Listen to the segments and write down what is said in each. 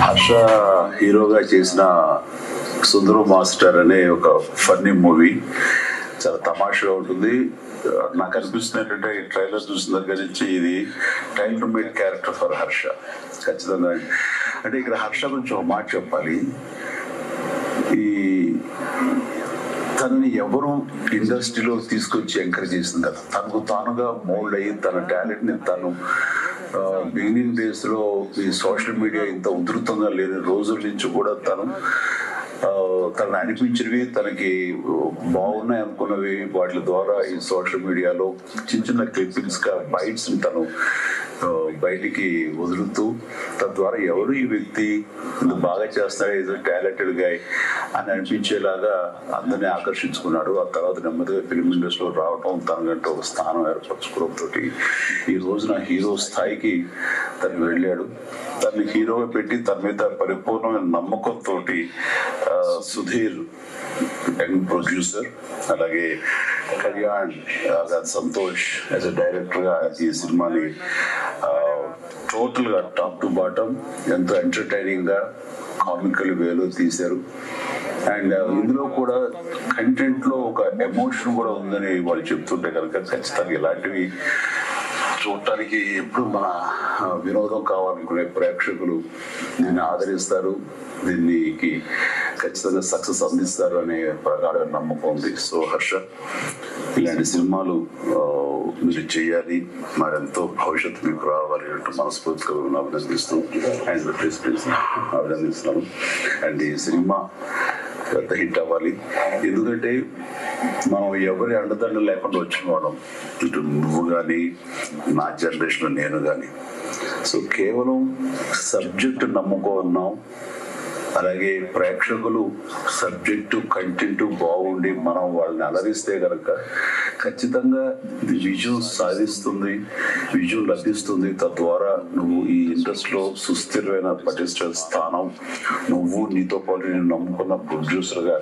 హర్ష హీరోగా చేసిన సుందరం మాస్టర్ అనే ఒక ఫన్నీ మూవీ చాలా తమాషగా ఉంటుంది. నాకు అనిపిస్తుంది ఏంటంటే ఈ ట్రైలర్ చూసిన దగ్గర నుంచి ఇది tailor made character for Harsha ఖచ్చితంగా. అంటే ఇక్కడ హర్ష గురించి ఒక మాట చెప్పాలి. ఈ తనని ఎవరు ఇండస్ట్రీలో తీసుకొచ్చి ఎంకరేజ్ చేసింది కదా, తనకు తానుగా మోల్డ్ అయ్యి తన టాలెంట్ని తను బిగినింగ్ డేస్ లో ఈ సోషల్ మీడియా ఇంత ఉధృతంగా లేని రోజుల నుంచి కూడా తనను అనిపించినవి, తనకి బాగున్నాయి అనుకున్నవి వాటి ద్వారా ఈ సోషల్ మీడియాలో చిన్న చిన్న క్లిప్పింగ్స్ గా బైట్స్ తను బయటికి వదులుతూ తద్వారా ఎవరు ఈ వ్యక్తి బాగా చేస్తాడు, ఏదో టాలెంటెడ్ గా అని అనిపించేలాగా అందరినీ ఆకర్షించుకున్నాడు. ఆ తర్వాత నెమ్మదిగా ఫిల్మ్ ఇండస్ట్రీలో రావడం, తనకంటే ఒక స్థానం ఏర్పరచుకోవడంతో ఈ రోజున హీరో స్థాయికి తను వెళ్ళాడు. తను హీరోగా పెట్టి తన మీద పరిపూర్ణమైన నమ్మకంతో సుధీర్ యంగ్ ప్రొడ్యూసర్, అలాగే Kalyan Santosh as a director గా ఈ సినిమాని టోటల్ గా టాప్ టు బాటమ్ ఎంతో ఎంటర్టైనింగ్ గా కామికల్ వేలో తీశారు. అండ్ ఇందులో కూడా కంటెంట్ లో ఒక ఎమోషన్ కూడా ఉందని వాళ్ళు చెప్తుంటే కనుక ఖచ్చితంగా ఇలాంటివి చూడటానికి ఎప్పుడు మన వినోదం కావాలనుకునే ప్రేక్షకులు దీన్ని ఆదరిస్తారు, దీనికి ఖచ్చితంగా సక్సెస్ అందిస్తారు అనే ప్రగాఢ నమ్మకం ఉంది. సో హర్ష, ఇలాంటి సినిమాలు మీరు చేయాలి, మరెంతో భవిష్యత్తు మీకు రావాలి అంటూ మనస్ఫూర్తిగా అభినందిస్తూ అండ్ అభినందిస్తున్నాను. అండ్ ఈ సినిమా పెద్ద హిట్ అవ్వాలి. ఎందుకంటే మనం ఎవరి అండదండ లేకుండా వచ్చిన వాళ్ళం, ఇటు నువ్వు కానీ నా జనరేషన్లో నేను కానీ. సో కేవలం సబ్జెక్టు నమ్ముకున్నాం, అలాగే ప్రేక్షకులు సబ్జెక్టు కంటెంట్ బాగుండి మనం వాళ్ళని అలరిస్తే కనుక ఖచ్చితంగా విజయం సాధిస్తుంది, విజయం లభిస్తుంది. తద్వారా నువ్వు ఈ ఇండస్ట్రీలో సుస్థిరమైన పటిష్ట స్థానం, నువ్వు నీతో పాటు నేను నమ్ముకున్న ప్రొడ్యూసర్గా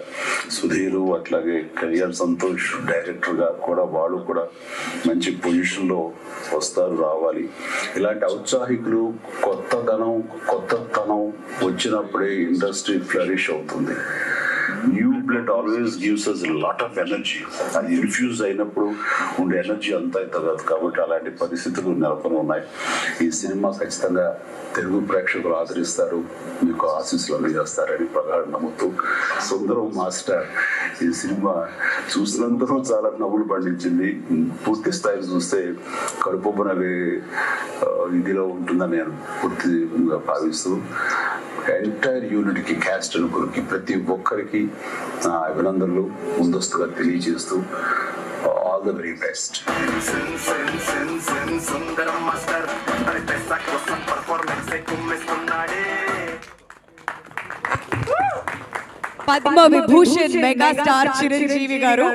సుధీరు, అట్లాగే కళ్యాణ్ సంతోష్ డైరెక్టర్గా కూడా వాళ్ళు కూడా మంచి పొజిషన్లో వస్తారు, రావాలి. ఇలాంటి ఔత్సాహికులు కొత్తతనం వచ్చినప్పుడే ఇండస్ట్రీ ఫ్లరిష్ అవుతుంది. New blood always gives us lot of energy. అది ఇన్ఫ్యూజ్ అయినప్పుడు ఉండే ఎనర్జీ అంతా అవుతుంది. కాబట్టి అలాంటి పరిస్థితులు నెలకొని ఉన్నాయి. ఈ సినిమా ఖచ్చితంగా తెలుగు ప్రేక్షకులు ఆదరిస్తారు, మీకు ఆశీస్సులు అందజేస్తారని ప్రగాఢ నమ్ముతూ, సుందరం మాస్టర్ ఈ సినిమా చూసినందుకు చాలా నవ్వులు పండించింది. పూర్తి స్థాయిలో చూస్తే కడుపున ఇదిలో ఉంటుందని నేను పూర్తిగా భావిస్తూ ఎంటైర్ యూనిట్ కి, క్యాస్ట్ అనుకులకి, ప్రతి ఒక్కరికి అభినందనలు ముందస్తుగా తెలియజేస్తూ all the very best. Padma Vibhushan megastar Chiranjeevi గారు